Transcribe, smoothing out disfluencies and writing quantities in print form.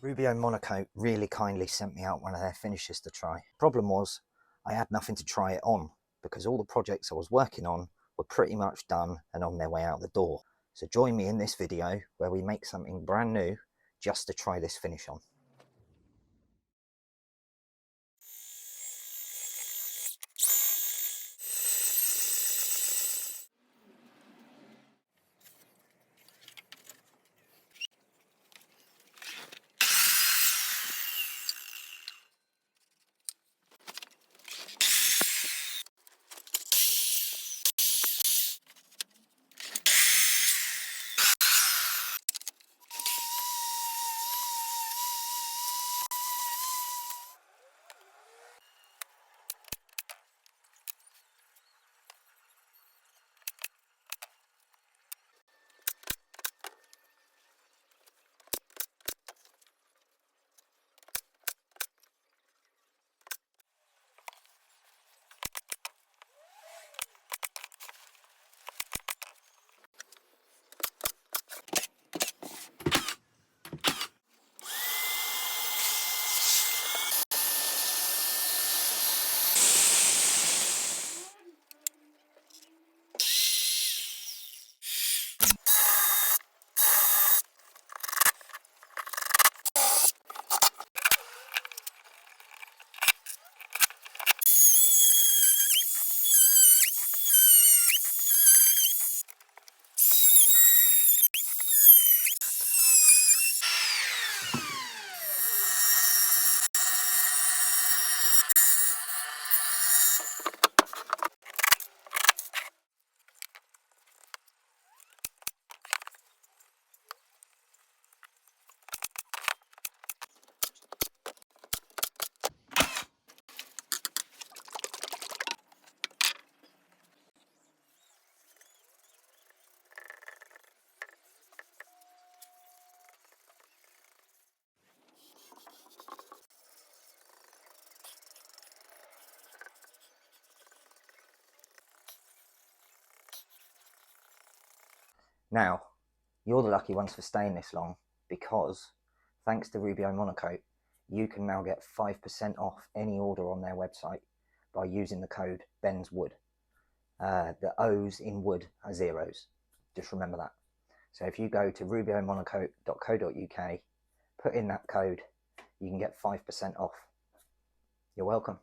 Rubio Monocoat really kindly sent me out one of their finishes to try. Problem was, I had nothing to try it on because all the projects I was working on were pretty much done and on their way out the door. So join me in this video where we make something brand new just to try this finish on. Now, you're the lucky ones for staying this long because thanks to Rubio Monocoat, you can now get 5% off any order on their website by using the code BENSWOOD. The O's in wood are zeros. Just remember that. So if you go to rubiomonocoat.co.uk, put in that code, you can get 5% off. You're welcome.